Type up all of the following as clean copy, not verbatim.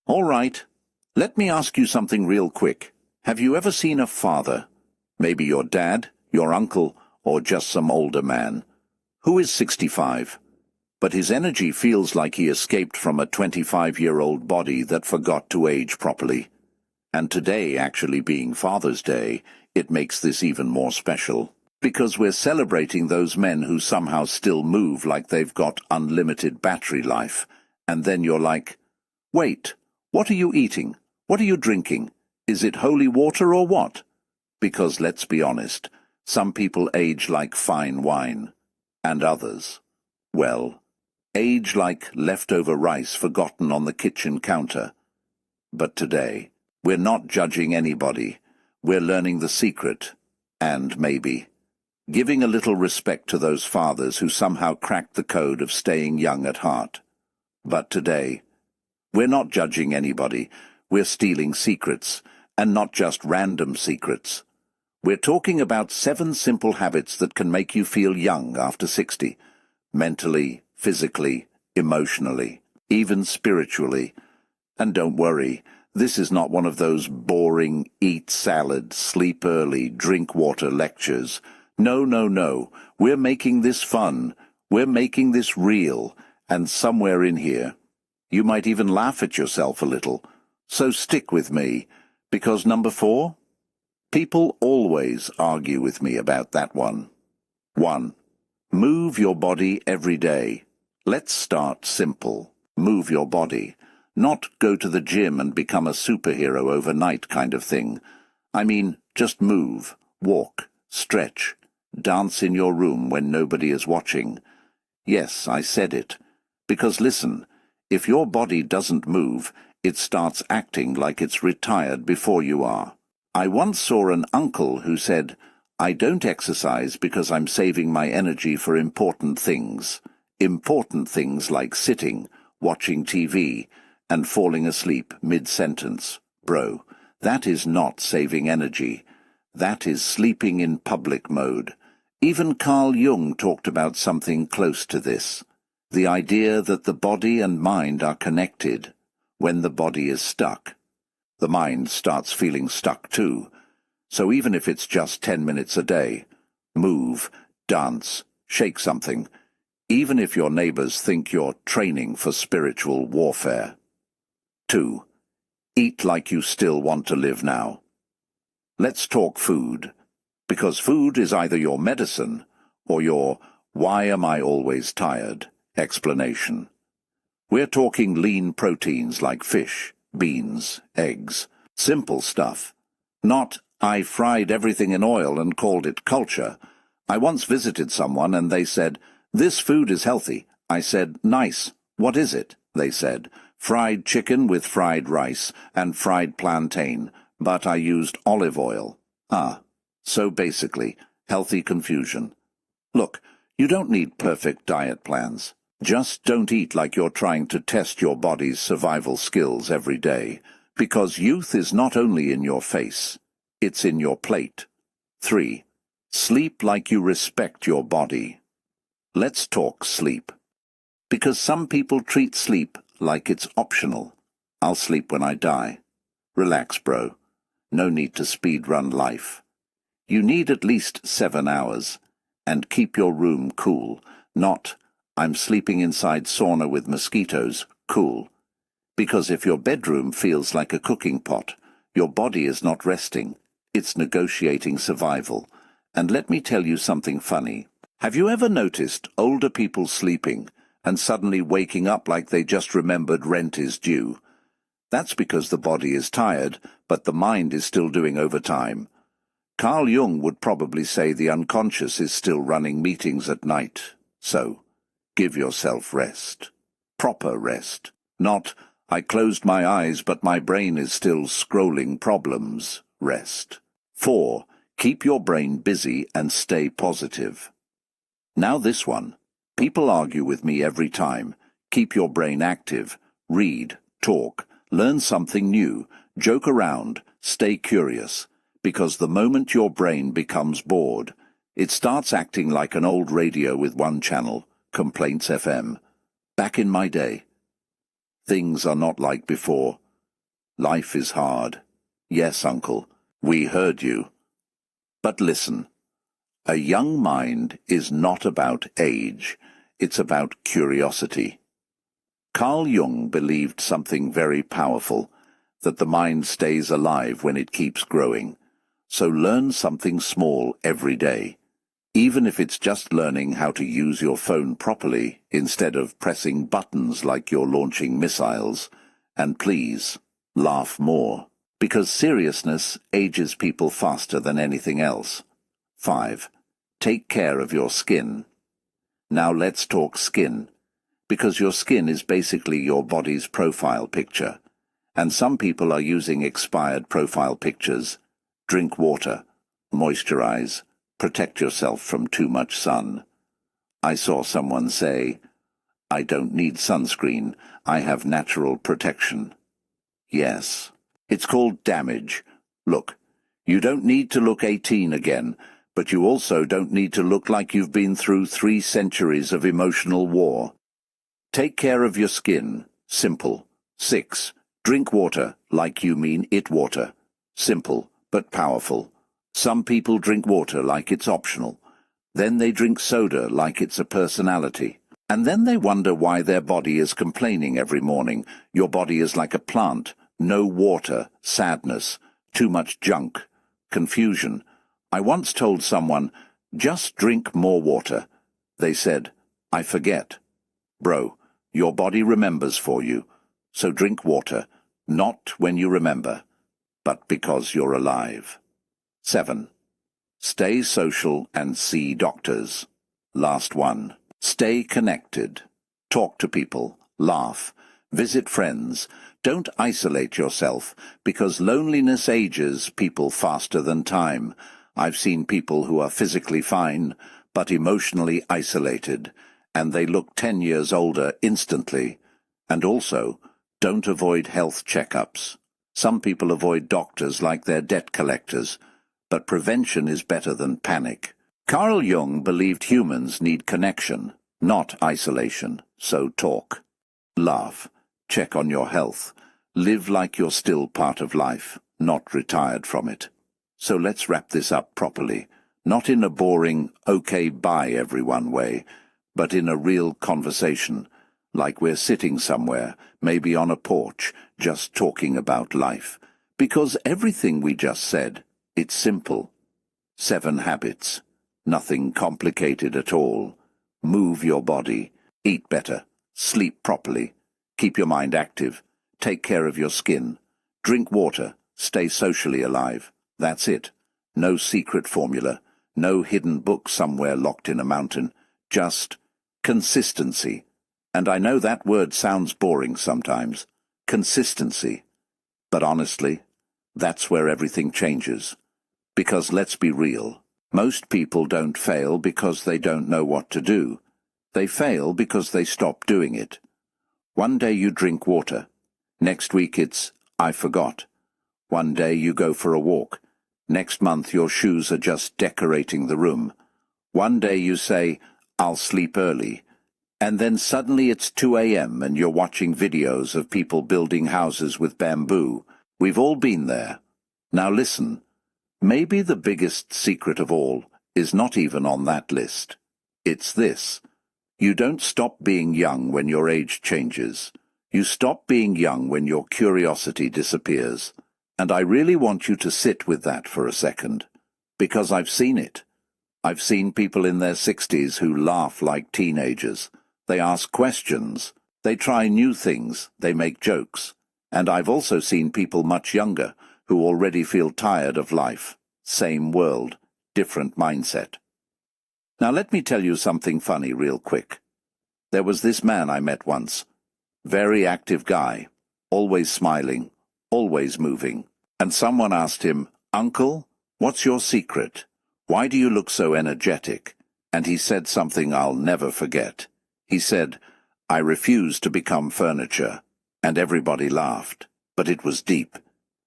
All right, let me ask you something real quick. Have you ever seen a father, maybe your dad, your uncle, or just some older man, who is 65, but his energy feels like he escaped from a 25-year-old body that forgot to age properly? And today, actually being Father's Day, it makes this even more special, because we're celebrating those men who somehow still move like they've got unlimited battery life. And then you're like, wait, what are you eating? What are you drinking? Is it holy water or what? Because let's be honest, some people age like fine wine, and others, well, age like leftover rice forgotten on the kitchen counter. But today, we're not judging anybody. We're learning the secret, and maybe giving a little respect to those fathers who somehow cracked the code of staying young at heart. But today, we're not judging anybody. We're stealing secrets, and not just random secrets. We're talking about 7 simple habits that can make you feel young after 60, mentally, physically, emotionally, even spiritually. And don't worry, this is not one of those boring eat salad, sleep early, drink water lectures. No, no, no. We're making this fun. We're making this real. And somewhere in here, you might even laugh at yourself a little. So stick with me, because number 4, people always argue with me about that one. 1. Move your body every day. Let's start simple. Move your body. Not go to the gym and become a superhero overnight kind of thing. I mean, just move, walk, stretch, dance in your room when nobody is watching. Yes, I said it. Because listen, if your body doesn't move, it starts acting like it's retired before you are. I once saw an uncle who said, I don't exercise because I'm saving my energy for important things. Important things like sitting, watching TV, and falling asleep mid-sentence. Bro, that is not saving energy. That is sleeping in public mode. Even Carl Jung talked about something close to this. The idea that the body and mind are connected. When the body is stuck, the mind starts feeling stuck too. So even if it's just 10 minutes a day, move, dance, shake something, even if your neighbors think you're training for spiritual warfare. 2. Eat like you still want to live now. Let's talk food, because food is either your medicine or your "why am I always tired" explanation. We're talking lean proteins like fish, beans, eggs, simple stuff. Not, I fried everything in oil and called it culture. I once visited someone and they said, this food is healthy. I said, nice. What is it? They said, fried chicken with fried rice and fried plantain, but I used olive oil. So basically, healthy confusion. Look, you don't need perfect diet plans. Just don't eat like you're trying to test your body's survival skills every day, because youth is not only in your face, it's in your plate. 3. Sleep like you respect your body. Let's talk sleep. Because some people treat sleep like it's optional. I'll sleep when I die. Relax, bro. No need to speed-run life. You need at least 7 hours. And keep your room cool, not, I'm sleeping inside sauna with mosquitoes, cool. Because if your bedroom feels like a cooking pot, your body is not resting. It's negotiating survival. And let me tell you something funny. Have you ever noticed older people sleeping and suddenly waking up like they just remembered rent is due? That's because the body is tired, but the mind is still doing overtime. Carl Jung would probably say the unconscious is still running meetings at night. So, give yourself rest. Proper rest. Not, I closed my eyes but my brain is still scrolling problems. Rest. 4. Keep your brain busy and stay positive. Now this one. People argue with me every time. Keep your brain active. Read, talk, learn something new, joke around, stay curious. Because the moment your brain becomes bored, it starts acting like an old radio with one channel, Complaints FM. Back in my day. Things are not like before. Life is hard. Yes, uncle, we heard you. But listen, a young mind is not about age, it's about curiosity. Carl Jung believed something very powerful, that the mind stays alive when it keeps growing. So learn something small every day, even if it's just learning how to use your phone properly instead of pressing buttons like you're launching missiles. And please, laugh more, because seriousness ages people faster than anything else. 5. Take care of your skin. Now let's talk skin, because your skin is basically your body's profile picture, and some people are using expired profile pictures. Drink water, moisturize, protect yourself from too much sun. I saw someone say, "I don't need sunscreen, I have natural protection." Yes, it's called damage. Look, you don't need to look 18 again, but you also don't need to look like you've been through 3 centuries of emotional war. Take care of your skin. Simple. 6. Drink water like you mean it water. Simple, but powerful. Some people drink water like it's optional. Then they drink soda like it's a personality. And then they wonder why their body is complaining every morning. Your body is like a plant. No water, sadness, too much junk, confusion. I once told someone, just drink more water. They said, I forget. Bro, your body remembers for you. So drink water, not when you remember, but because you're alive. 7. Stay social and see doctors. Last one. Stay connected. Talk to people. Laugh. Visit friends. Don't isolate yourself, because loneliness ages people faster than time. I've seen people who are physically fine, but emotionally isolated, and they look 10 years older instantly. And also, don't avoid health checkups. Some people avoid doctors like they're debt collectors, but prevention is better than panic. Carl Jung believed humans need connection, not isolation, so talk. Laugh. Check on your health. Live like you're still part of life, not retired from it. So let's wrap this up properly, not in a boring, okay, bye everyone way, but in a real conversation, like we're sitting somewhere, maybe on a porch, just talking about life. Because everything we just said, it's simple. 7 habits. Nothing complicated at all. Move your body. Eat better. Sleep properly. Keep your mind active. Take care of your skin. Drink water. Stay socially alive. That's it. No secret formula. No hidden book somewhere locked in a mountain. Just consistency. And I know that word sounds boring sometimes. Consistency. But honestly, that's where everything changes. Because let's be real, most people don't fail because they don't know what to do. They fail because they stop doing it. One day you drink water. Next week it's, I forgot. One day you go for a walk. Next month your shoes are just decorating the room. One day you say, I'll sleep early. And then suddenly it's 2 a.m. and you're watching videos of people building houses with bamboo. We've all been there. Now listen. Maybe the biggest secret of all is not even on that list. It's this. You don't stop being young when your age changes. You stop being young when your curiosity disappears. And I really want you to sit with that for a second, because I've seen it. I've seen people in their 60s who laugh like teenagers. They ask questions. They try new things. They make jokes. And I've also seen people much younger who already feel tired of life. Same world, different mindset. Now let me tell you something funny real quick. There was this man I met once. Very active guy, always smiling, always moving. And someone asked him, Uncle, what's your secret? Why do you look so energetic? And he said something I'll never forget. He said, I refuse to become furniture. And everybody laughed, but it was deep.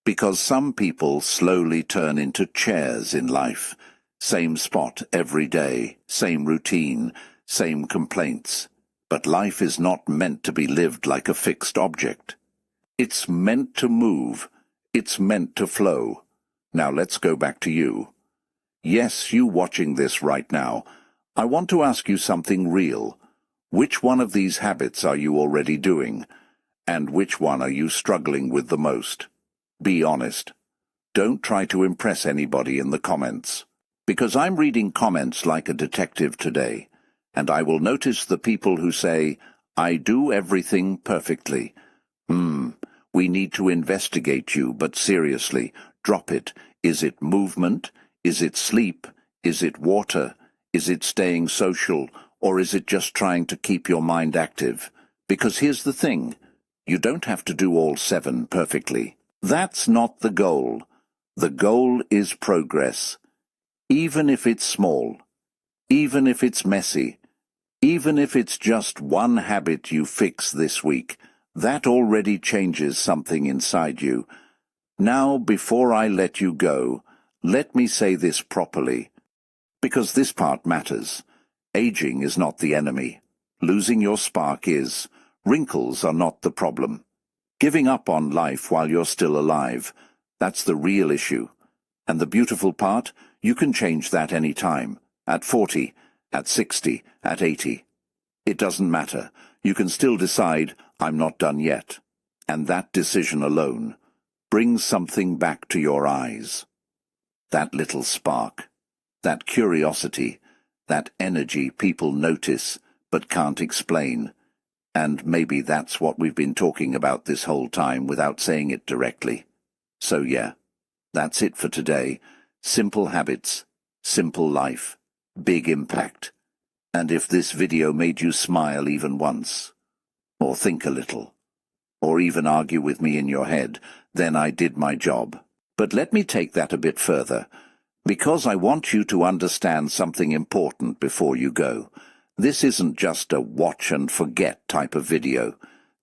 Because some people slowly turn into chairs in life. Same spot every day, same routine, same complaints. But life is not meant to be lived like a fixed object. It's meant to move. It's meant to flow. Now let's go back to you. Yes, you watching this right now. I want to ask you something real. Which one of these habits are you already doing? And which one are you struggling with the most? Be honest. Don't try to impress anybody in the comments. Because I'm reading comments like a detective today, and I will notice the people who say, I do everything perfectly. We need to investigate you, but seriously, drop it. Is it movement? Is it sleep? Is it water? Is it staying social? Or is it just trying to keep your mind active? Because here's the thing, you don't have to do all 7 perfectly. That's not the goal. The goal is progress. Even if it's small, even if it's messy, even if it's just one habit you fix this week, that already changes something inside you. Now, before I let you go, let me say this properly, because this part matters. Aging is not the enemy. Losing your spark is. Wrinkles are not the problem. Giving up on life while you're still alive, that's the real issue. And the beautiful part, you can change that any time. At 40, at 60, at 80. It doesn't matter. You can still decide, I'm not done yet. And that decision alone brings something back to your eyes. That little spark, that curiosity, that energy people notice but can't explain. And maybe that's what we've been talking about this whole time without saying it directly. So yeah, that's it for today. Simple habits, simple life, big impact. And if this video made you smile even once, or think a little, or even argue with me in your head, then I did my job. But let me take that a bit further, because I want you to understand something important before you go. This isn't just a watch and forget type of video.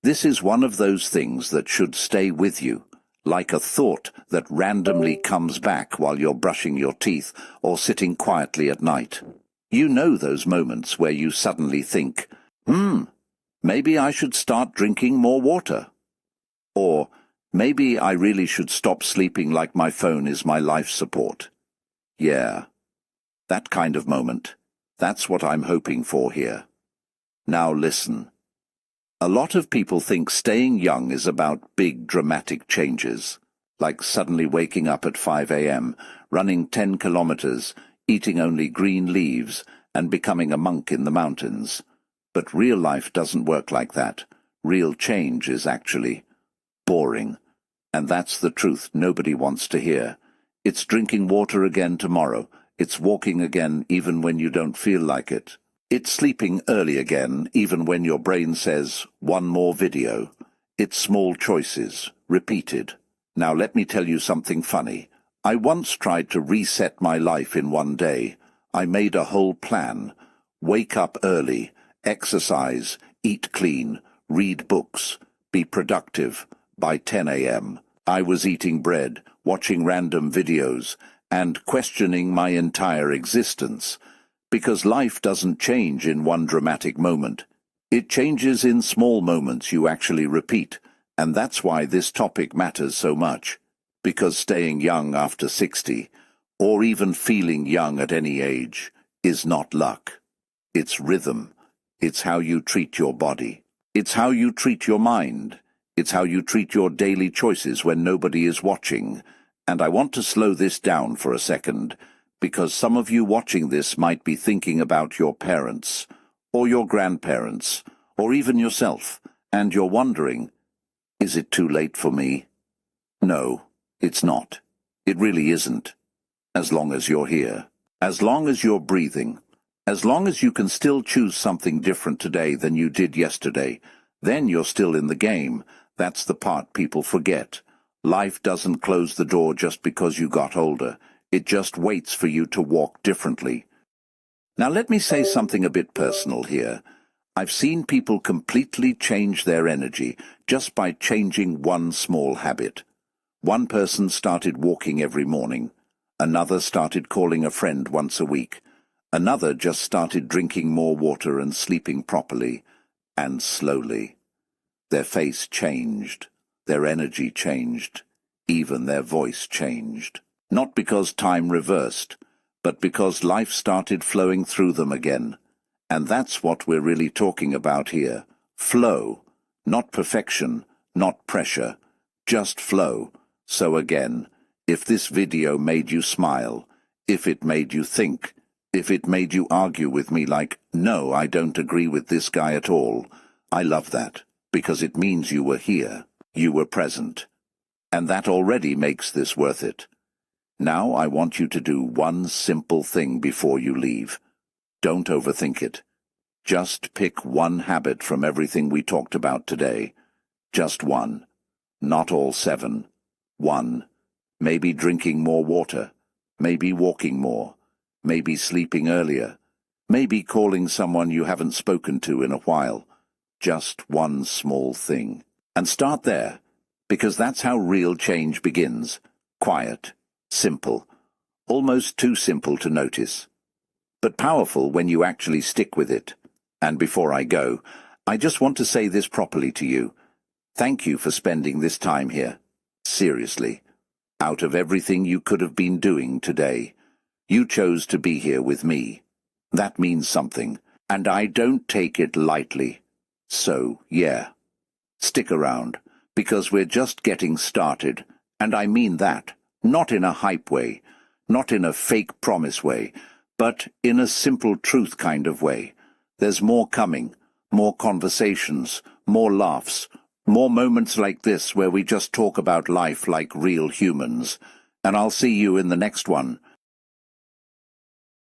This is one of those things that should stay with you, like a thought that randomly comes back while you're brushing your teeth or sitting quietly at night. You know those moments where you suddenly think, maybe I should start drinking more water. Or, maybe I really should stop sleeping like my phone is my life support. Yeah, that kind of moment. That's what I'm hoping for here. Now listen. A lot of people think staying young is about big dramatic changes, like suddenly waking up at 5 a.m., running 10 kilometers, eating only green leaves, and becoming a monk in the mountains. But real life doesn't work like that. Real change is actually boring. And that's the truth nobody wants to hear. It's drinking water again tomorrow. It's walking again even when you don't feel like it. It's sleeping early again even when your brain says, one more video. It's small choices, repeated. Now let me tell you something funny. I once tried to reset my life in one day. I made a whole plan. Wake up early, exercise, eat clean, read books, be productive. By 10 a.m., I was eating bread, watching random videos, and questioning my entire existence. Because life doesn't change in one dramatic moment. It changes in small moments you actually repeat, and that's why this topic matters so much. Because staying young after 60, or even feeling young at any age, is not luck. It's rhythm. It's how you treat your body. It's how you treat your mind. It's how you treat your daily choices when nobody is watching. And I want to slow this down for a second, because some of you watching this might be thinking about your parents, or your grandparents, or even yourself, and you're wondering, is it too late for me? No, it's not. It really isn't. As long as you're here. As long as you're breathing. As long as you can still choose something different today than you did yesterday, then you're still in the game. That's the part people forget. Life doesn't close the door just because you got older. It just waits for you to walk differently. Now let me say something a bit personal here. I've seen people completely change their energy just by changing one small habit. One person started walking every morning. Another started calling a friend once a week. Another just started drinking more water and sleeping properly. And slowly, their face changed. their energy changed, even their voice changed. Not because time reversed, but because life started flowing through them again. And that's what we're really talking about here. Flow, not perfection, not pressure, just flow. So again, if this video made you smile, if it made you think, if it made you argue with me like, no, I don't agree with this guy at all, I love that, because it means you were here, you were present. And that already makes this worth it. Now I want you to do one simple thing before you leave. Don't overthink it. Just pick one habit from everything we talked about today. Just one. Not all 7. One. Maybe drinking more water. Maybe walking more. Maybe sleeping earlier. Maybe calling someone you haven't spoken to in a while. Just one small thing. And start there, because that's how real change begins. Quiet. Simple. Almost too simple to notice. But powerful when you actually stick with it. And before I go, I just want to say this properly to you. Thank you for spending this time here. Seriously. Out of everything you could have been doing today, you chose to be here with me. That means something, and I don't take it lightly. So, yeah. Stick around, because we're just getting started, and I mean that, not in a hype way, not in a fake promise way, but in a simple truth kind of way. There's more coming, more conversations, more laughs, more moments like this where we just talk about life like real humans. And I'll see you in the next one.